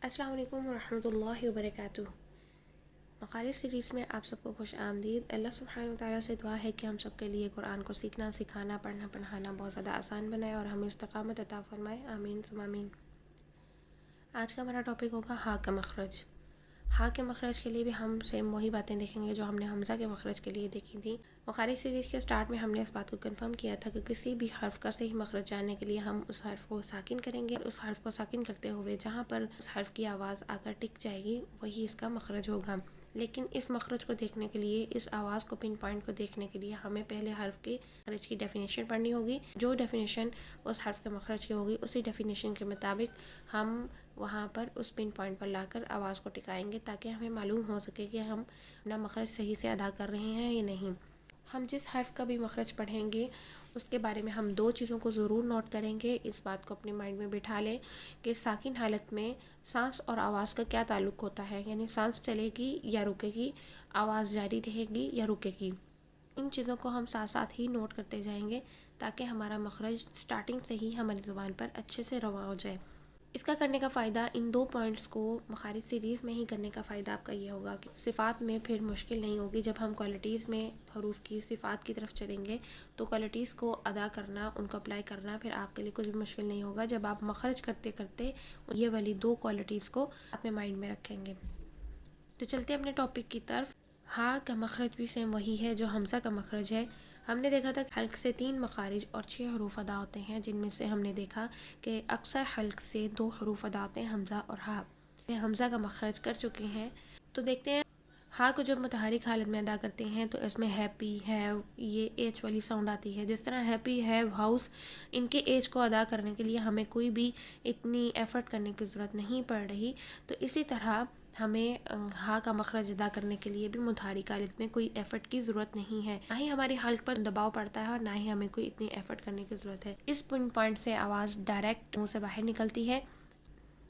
السلام علیکم ورحمۃ اللہ وبرکاتہ۔ مقالے سیریز میں آپ سب کو خوش آمدید۔ اللہ سبحانہ وتعالیٰ سے دعا ہے کہ ہم سب کے لیے قرآن کو سیکھنا، سکھانا، پڑھنا، پڑھانا بہت زیادہ آسان بنائے اور ہمیں استقامت عطا فرمائے، آمین ثم آمین۔ آج کا ہمارا ٹاپک ہوگا ہاء کا مخرج۔ ہاء کے مخرج کے لیے بھی ہم سیم وہی باتیں دیکھیں گے جو ہم نے حمزہ کے مخرج کے لیے دیکھی تھی۔ مقالے سیریز کے سٹارٹ میں ہم نے اس بات کو کنفرم کیا تھا کہ کسی بھی حرف کا صحیح مخرج جاننے کے لیے ہم اس حرف کو ساکن کریں گے اور اس حرف کو ساکن کرتے ہوئے جہاں پر اس حرف کی آواز آ کر ٹک جائے گی وہی اس کا مخرج ہوگا۔ لیکن اس مخرج کو دیکھنے کے لیے، اس آواز کو پن پوائنٹ کو دیکھنے کے لیے ہمیں پہلے حرف کے مخرج کی ڈیفینیشن پڑھنی ہوگی۔ جو ڈیفینیشن اس حرف کے مخرج کی ہوگی اسی ڈیفینیشن کے مطابق ہم وہاں پر اس پن پوائنٹ پر لا کر آواز کو ٹکائیں گے تاکہ ہمیں معلوم ہو سکے کہ ہم اپنا مخرج صحیح سے ادا کر رہے ہیں یا نہیں۔ ہم جس حرف کا بھی مخرج پڑھیں گے اس کے بارے میں ہم دو چیزوں کو ضرور نوٹ کریں گے۔ اس بات کو اپنے مائنڈ میں بٹھا لیں کہ ساکن حالت میں سانس اور آواز کا کیا تعلق ہوتا ہے، یعنی سانس چلے گی یا رکے گی، آواز جاری رہے گی یا رکے گی۔ ان چیزوں کو ہم ساتھ ساتھ ہی نوٹ کرتے جائیں گے تاکہ ہمارا مخرج سٹارٹنگ سے ہی ہماری زبان پر اچھے سے رواں ہو جائے۔ اس کا کرنے کا فائدہ، ان دو پوائنٹس کو مخارج سیریز میں ہی کرنے کا فائدہ آپ کا یہ ہوگا کہ صفات میں پھر مشکل نہیں ہوگی۔ جب ہم کوالٹیز میں حروف کی صفات کی طرف چلیں گے تو کوالٹیز کو ادا کرنا، ان کو اپلائی کرنا پھر آپ کے لیے کچھ بھی مشکل نہیں ہوگا جب آپ مخرج کرتے کرتے یہ والی دو کوالٹیز کو اپنے مائنڈ میں رکھیں گے۔ تو چلتے اپنے ٹاپک کی طرف۔ ہاء کا مخرج بھی سیم وہی ہے جو حمزہ کا مخرج ہے۔ ہم نے دیکھا تھا کہ حلق سے 3 مخارج اور 6 حروف ادا ہوتے ہیں، جن میں سے ہم نے دیکھا کہ اکثر حلق سے 2 حروف ادا ہوتے ہیں، حمزہ اور ہاء۔ حمزہ کا مخرج کر چکے ہیں تو دیکھتے ہیں ہاء کو جب متحرک حالت میں ادا کرتے ہیں تو اس میں ہیپی، ہیو، یہ ایچ والی ساؤنڈ آتی ہے۔ جس طرح ہیپی، ہیو، ہاؤس، ان کے ایچ کو ادا کرنے کے لیے ہمیں کوئی بھی اتنی ایفرٹ کرنے کی ضرورت نہیں پڑ رہی، تو اسی طرح ہمیں ہاء کا مخرج ادا کرنے کے لیے بھی متحرک حالت میں کوئی ایفرٹ کی ضرورت نہیں ہے، نہ ہی ہماری حلق پر دباؤ پڑتا ہے اور نہ ہی ہمیں کوئی اتنی ایفرٹ کرنے کی ضرورت ہے۔ اس پوائنٹ سے آواز ڈائریکٹ منہ سے باہر نکلتی ہے،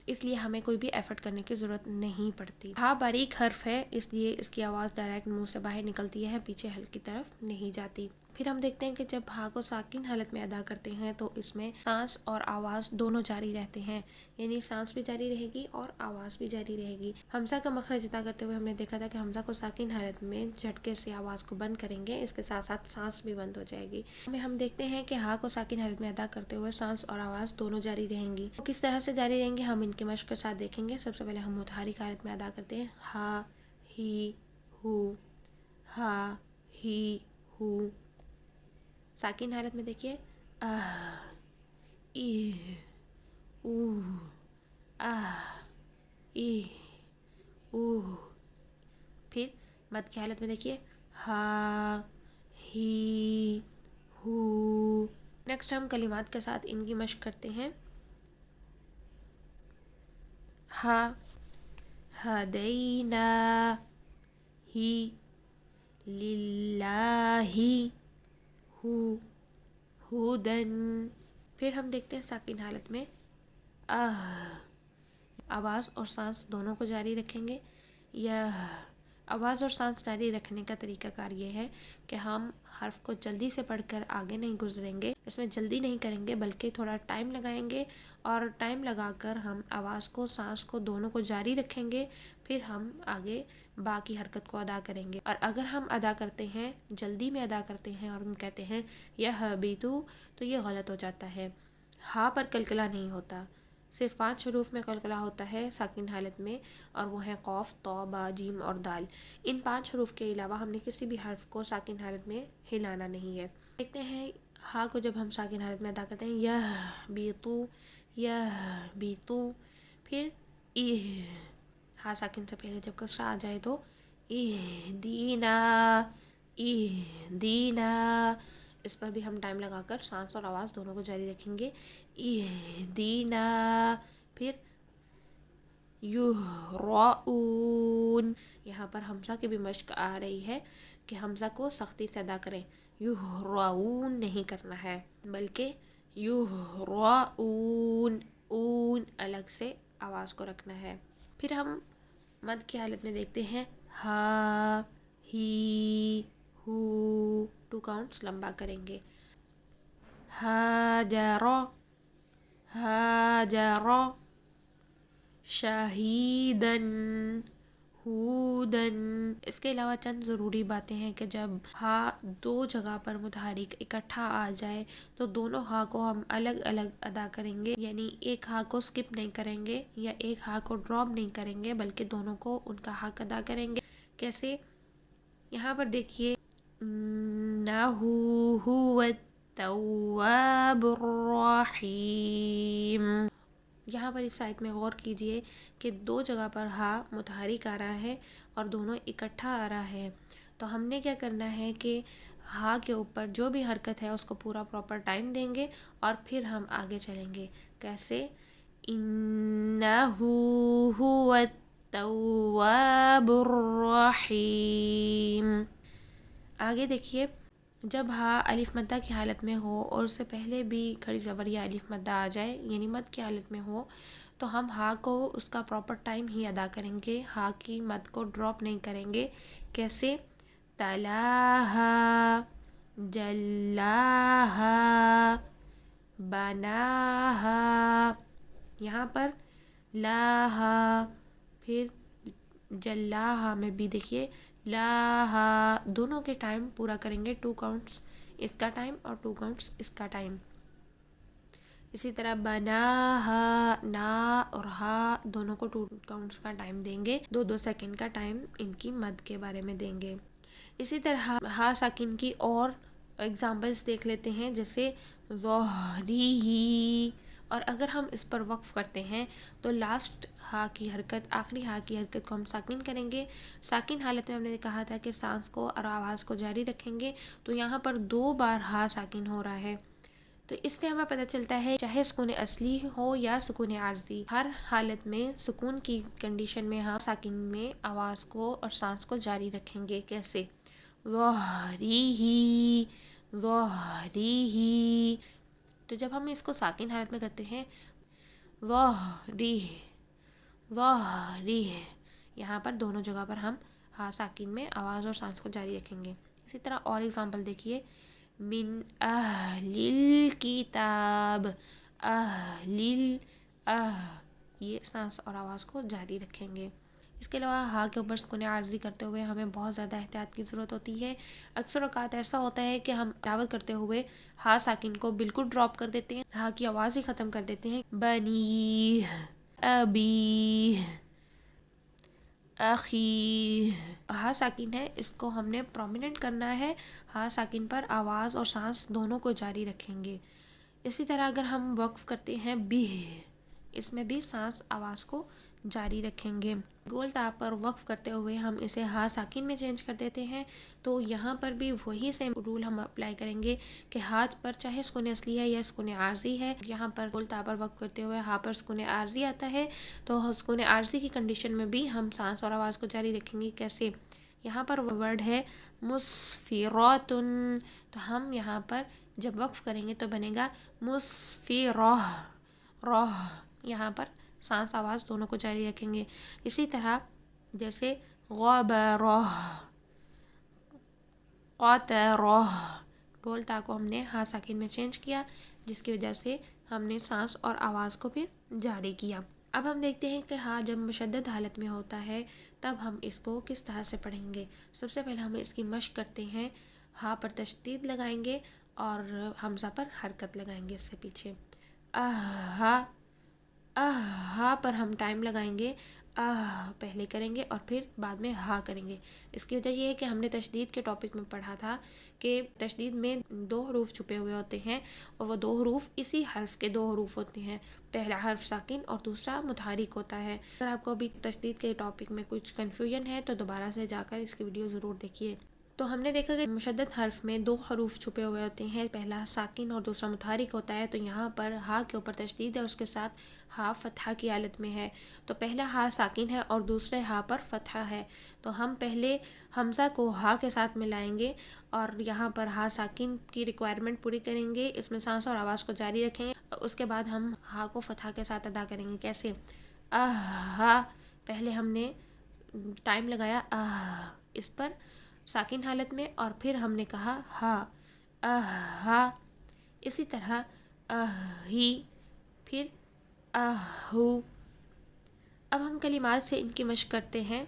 اس لیے ہمیں کوئی بھی ایفرٹ کرنے کی ضرورت نہیں پڑتی۔ ہاء باریک حرف ہے اس لیے اس کی آواز ڈائریکٹ منہ سے باہر نکلتی ہے، پیچھے حلق کی طرف نہیں جاتی۔ پھر ہم دیکھتے ہیں کہ جب ہاء کو ساکن حالت میں ادا کرتے ہیں تو اس میں سانس اور آواز دونوں جاری رہتے ہیں، یعنی سانس بھی جاری رہے گی اور آواز بھی جاری رہے گی۔ حمزہ کا مخرج ادا کرتے ہوئے ہم نے دیکھا تھا کہ حمزہ کو ساکن حالت میں جھٹکے سے آواز کو بند کریں گے، اس کے ساتھ ساتھ سانس بھی بند ہو جائے گی۔ ہم دیکھتے ہیں کہ ہاء کو ساکن حالت میں ادا کرتے ہوئے سانس اور آواز دونوں جاری رہیں گی۔ کس طرح سے جاری رہیں گے ہم ان کے مشق کے ساتھ دیکھیں گے۔ سب سے پہلے ہم متحرک حالت میں ادا کرتے ہیں ہا، ہی، ہو، ہا، ہی، ہو۔ ساکن حالت میں دیکھیے ای، او، ای، او۔ پھر مد کی حالت میں دیکھیے ہا، ہی، ہو۔ نیکسٹ ہم کلمات کے ساتھ ان کی مشق کرتے ہیں۔ ہا، ہدینا، ہی، للہ، ہو، ہدن۔ پھر ہم دیکھتے ہیں ساکن حالت میں آواز اور سانس دونوں کو جاری رکھیں گے۔ آواز اور سانس جاری رکھنے کا طریقہ کار یہ ہے کہ ہم حرف کو جلدی سے پڑھ کر آگے نہیں گزریں گے، اس میں جلدی نہیں کریں گے بلکہ تھوڑا ٹائم لگائیں گے، اور ٹائم لگا کر ہم آواز کو، سانس کو دونوں کو جاری رکھیں گے، پھر ہم آگے باقی حرکت کو ادا کریں گے۔ اور اگر ہم ادا کرتے ہیں، جلدی میں ادا کرتے ہیں اور ہم کہتے ہیں یہبطو، تو یہ غلط ہو جاتا ہے۔ ہاء پر قلقلہ نہیں ہوتا، صرف 5 حروف میں قلقلہ ہوتا ہے ساکن حالت میں، اور وہ ہیں قاف، طا، با، جیم اور دال۔ ان 5 حروف کے علاوہ ہم نے کسی بھی حرف کو ساکن حالت میں ہلانا نہیں ہے۔ دیکھتے ہیں ہاء کو جب ہم ساکن حالت میں ادا کرتے ہیں یہبطو، یہبطو، پھر ہاء ساکن سے پہلے جب کسرہ آ جائے تو اہدینا، اہدینا۔ اس پر بھی ہم ٹائم لگا کر سانس اور آواز دونوں کو جاری رکھیں گے، اہدینا۔ پھر یہرعون، یہاں پر حمزہ کی بھی مشق آ رہی ہے کہ حمزہ کو سختی سے ادا کریں، یہرعون نہیں کرنا ہے بلکہ یہرعون، اون الگ سے آواز کو رکھنا ہے۔ پھر ہم مد کی حالت میں دیکھتے ہیں ہا، ہی، ہو، 2 کاؤنٹس لمبا کریں گے، ہاجر، ہاجر۔ شہیدن ہودن۔ اس کے علاوہ چند ضروری باتیں ہیں کہ جب ہا دو جگہ پر متحرک اکٹھا آ جائے تو دونوں ہا کو ہم الگ الگ ادا کریں گے، یعنی ایک ہا کو سکپ نہیں کریں گے یا ایک ہا کو ڈراپ نہیں کریں گے، بلکہ دونوں کو ان کا حق ادا کریں گے۔ کیسے؟ یہاں پر دیکھیے انہو هو التواب الرحیم۔ یہاں پر اس آیت میں غور کیجئے کہ دو جگہ پر ہا متحرک آ رہا ہے اور دونوں اکٹھا آ رہا ہے، تو ہم نے کیا کرنا ہے کہ ہا کے اوپر جو بھی حرکت ہے اس کو پورا پراپر ٹائم دیں گے اور پھر ہم آگے چلیں گے۔ کیسے؟ انہو هو التواب الرحیم۔ آگے دیکھیے، جب ہا الف مدہ کی حالت میں ہو اور اس سے پہلے بھی کھڑی زبر یا الف مدہ آ جائے، یعنی مد کی حالت میں ہو، تو ہم ہا کو اس کا پراپر ٹائم ہی ادا کریں گے، ہا کی مد کو ڈراپ نہیں کریں گے۔ کیسے؟ تلاہا، جلاہا، بناہا۔ یہاں پر لاہا، پھر جلاہا میں بھی دیکھیے لاہا، دونوں کے ٹائم پورا کریں گے، 2 کاؤنٹس اس کا ٹائم اور 2 کاؤنٹس اس کا ٹائم۔ اسی طرح بناہا، نا اور ہا دونوں کو 2 کاؤنٹس کا ٹائم دیں گے، 2 سیکنڈ کا ٹائم ان کی مد کے بارے میں دیں گے۔ اسی طرح ہا ساکن کی اور ایگزامپلس دیکھ لیتے ہیں، جیسے ظہری، اور اگر ہم اس پر وقف کرتے ہیں تو لاسٹ ہا کی حرکت، آخری ہا کی حرکت کو ہم ساکن کریں گے۔ ساکن حالت میں ہم نے کہا تھا کہ سانس کو اور آواز کو جاری رکھیں گے، تو یہاں پر 2 بار ہا ساکن ہو رہا ہے، تو اس سے ہمیں پتہ چلتا ہے چاہے سکون اصلی ہو یا سکون عارضی، ہر حالت میں سکون کی کنڈیشن میں ہم ساکن میں آواز کو اور سانس کو جاری رکھیں گے۔ کیسے؟ ظہری، ظہری۔ تو جب ہم اس کو ساکن حالت میں کرتے ہیں ظہری، ظہری، یہاں پر دونوں جگہ پر ہم ہا ساکن میں آواز اور سانس کو جاری رکھیں گے۔ اسی طرح اور ایگزامپل دیکھیے، من اہل الکتاب، اہل یہ سانس اور آواز کو جاری رکھیں گے۔ اس کے علاوہ ہا کے اوپر سکون عارضی کرتے ہوئے ہمیں بہت زیادہ احتیاط کی ضرورت ہوتی ہے۔ اکثر اوقات ایسا ہوتا ہے کہ ہم تلاوت کرتے ہوئے ہا ساکن کو بالکل ڈراپ کر دیتے ہیں، ہا کی آواز ہی ختم کر دیتے ہیں۔ بنی، ابی، اخی، ہا ساکن ہے، اس کو ہم نے پرومیننٹ کرنا ہے، ہا ساکن پر آواز اور سانس دونوں کو جاری رکھیں گے۔ اسی طرح اگر ہم وقف کرتے ہیں بھی، اس میں بھی سانس آواز کو جاری رکھیں گے۔ گول تا پر وقف کرتے ہوئے ہم اسے ہا ساکن میں چینج کر دیتے ہیں، تو یہاں پر بھی وہی سیم رول ہم اپلائی کریں گے کہ ہاتھ پر چاہے سکون اصلی ہے یا سکون عارضی ہے، یہاں پر گول تا پر وقف کرتے ہوئے ہا پر سکون عارضی آتا ہے، تو سکون عارضی کی کنڈیشن میں بھی ہم سانس اور آواز کو جاری رکھیں گے۔ کیسے؟ یہاں پر ورڈ ہے مسفراتن، تو ہم یہاں پر جب وقف کریں گے تو بنے گا مسفرہ، روح، یہاں پر سانس آواز دونوں کو جاری رکھیں گے۔ اسی طرح جیسے غبرہ، قطرہ، گول تا کو ہم نے ہا ساکن میں چینج کیا، جس کی وجہ سے ہم نے سانس اور آواز کو پھر جاری کیا۔ اب ہم دیکھتے ہیں کہ ہا جب مشدد حالت میں ہوتا ہے تب ہم اس کو کس طرح سے پڑھیں گے۔ سب سے پہلے ہم اس کی مشق کرتے ہیں، ہا پر تشدید لگائیں گے اور حمزہ پر حرکت لگائیں گے اس سے پیچھے۔ ہا، ہا پر ہم ٹائم لگائیں گے، پہلے کریں گے اور پھر بعد میں ہا کریں گے۔ اس کی وجہ یہ ہے کہ ہم نے تشدید کے ٹاپک میں پڑھا تھا کہ تشدید میں 2 حروف چھپے ہوئے ہوتے ہیں اور وہ 2 حروف اسی حرف کے 2 حروف ہوتے ہیں، پہلا حرف ساکن اور دوسرا متحرک ہوتا ہے۔ اگر آپ کو ابھی تشدید کے ٹاپک میں کچھ کنفیوژن ہے تو دوبارہ سے جا کر اس کی ویڈیو ضرور دیکھیے۔ تو ہم نے دیکھا کہ مشدد حرف میں 2 حروف چھپے ہوئے ہوتے ہیں، پہلا ساکن اور دوسرا متحرک ہوتا ہے، تو یہاں پر ہا کے اوپر تشدید ہے، اس کے ساتھ ہا فتحہ کی حالت میں ہے، تو پہلا ہا ساکن ہے اور دوسرے ہا پر فتحہ ہے، تو ہم پہلے حمزہ کو ہا کے ساتھ ملائیں گے اور یہاں پر ہا ساکن کی ریکوائرمنٹ پوری کریں گے، اس میں سانس اور آواز کو جاری رکھیں گے، اس کے بعد ہم ہا کو فتحہ کے ساتھ ادا کریں گے۔ کیسے؟ ہا، پہلے ہم نے ٹائم لگایا اس پر ساکن حالت میں اور پھر ہم نے کہا ہا، اسی طرح ہی، پھر اہو، اب ہم کلمات سے ان کی مشق کرتے ہیں.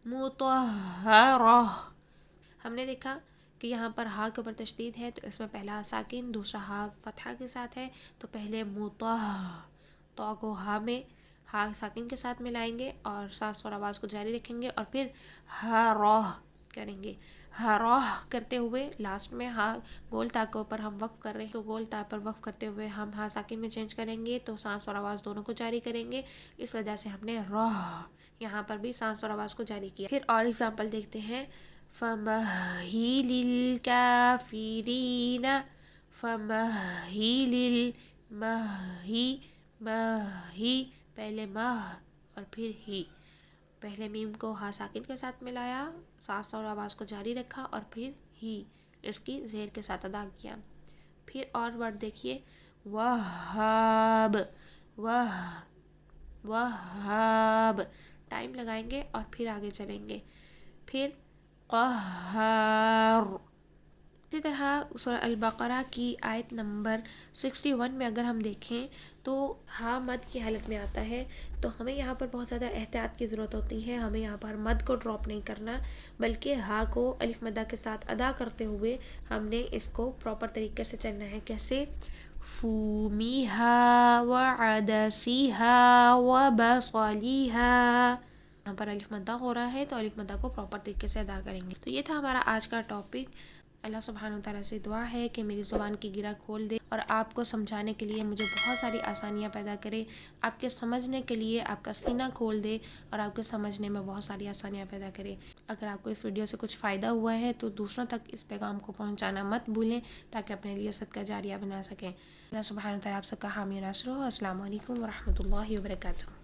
مطہرہ. ہم نے دیکھا کہ یہاں پر ہا کے اوپر تشدید ہے تو اس میں پہلا ساکن، دوسرا ہا فتحہ کے ساتھ ہے. تو پہلے تو کو ہا میں ہا ساکن کے ساتھ ملائیں گے اور سانس اور آواز کو جاری رکھیں گے اور پھر ہا روح کریں گے. ہا روح کرتے ہوئے لاسٹ میں ہا گول تا کے اوپر ہم وقف کر رہے ہیں تو گول تا پر وقف کرتے ہوئے ہم ہا ساکن میں چینج کریں گے تو سانس اور آواز دونوں کو جاری کریں گے. اس وجہ سے ہم نے روح یہاں پر بھی سانس اور آواز کو جاری کیا. پھر اور ایگزامپل دیکھتے ہیں. فَمَهِّلِ الْكَافِرِينَ فَمَهِّلِ مَهِّ پہلے مہ اور پھر ہی. پہلے میم کو ہا ساکن کے ساتھ ملایا، سانس اور آواز کو جاری رکھا اور پھر ہی اس کی زیر کے ساتھ ادا کیا. پھر اور ورڈ دیکھیے. وہاب. وہاب ٹائم لگائیں گے اور پھر آگے چلیں گے. پھر قہار. اسی طرح سورہ البقرہ کی آیت نمبر 61 میں اگر ہم دیکھیں تو ہا مد کی حالت میں آتا ہے تو ہمیں یہاں پر بہت زیادہ احتیاط کی ضرورت ہوتی ہے. ہمیں یہاں پر مد کو ڈراپ نہیں کرنا بلکہ ہا کو الف مدہ کے ساتھ ادا کرتے ہوئے ہم نے اس کو پراپر طریقے سے چلنا ہے. کیسے؟ فومیہا وعدسیہا وبصلیہا. یہاں پر الف مدہ ہو رہا ہے تو الف مدہ کو پراپر طریقے سے ادا کریں گے. تو یہ تھا ہمارا آج کا ٹاپک. اللہ سبحانہ وتعالیٰ سے دعا ہے کہ میری زبان کی گرہ کھول دے اور آپ کو سمجھانے کے لیے مجھے بہت ساری آسانیاں پیدا کرے. آپ کے سمجھنے کے لیے آپ کا سینہ کھول دے اور آپ کے سمجھنے میں بہت ساری آسانیاں پیدا کرے. اگر آپ کو اس ویڈیو سے کچھ فائدہ ہوا ہے تو دوسروں تک اس پیغام کو پہنچانا مت بھولیں تاکہ اپنے لیے صدقہ جاریہ بنا سکیں. اللہ سبحانہ وتعالیٰ آپ سب کا حامی ناصر ہو. السلام علیکم ورحمۃ اللہ وبرکاتہ.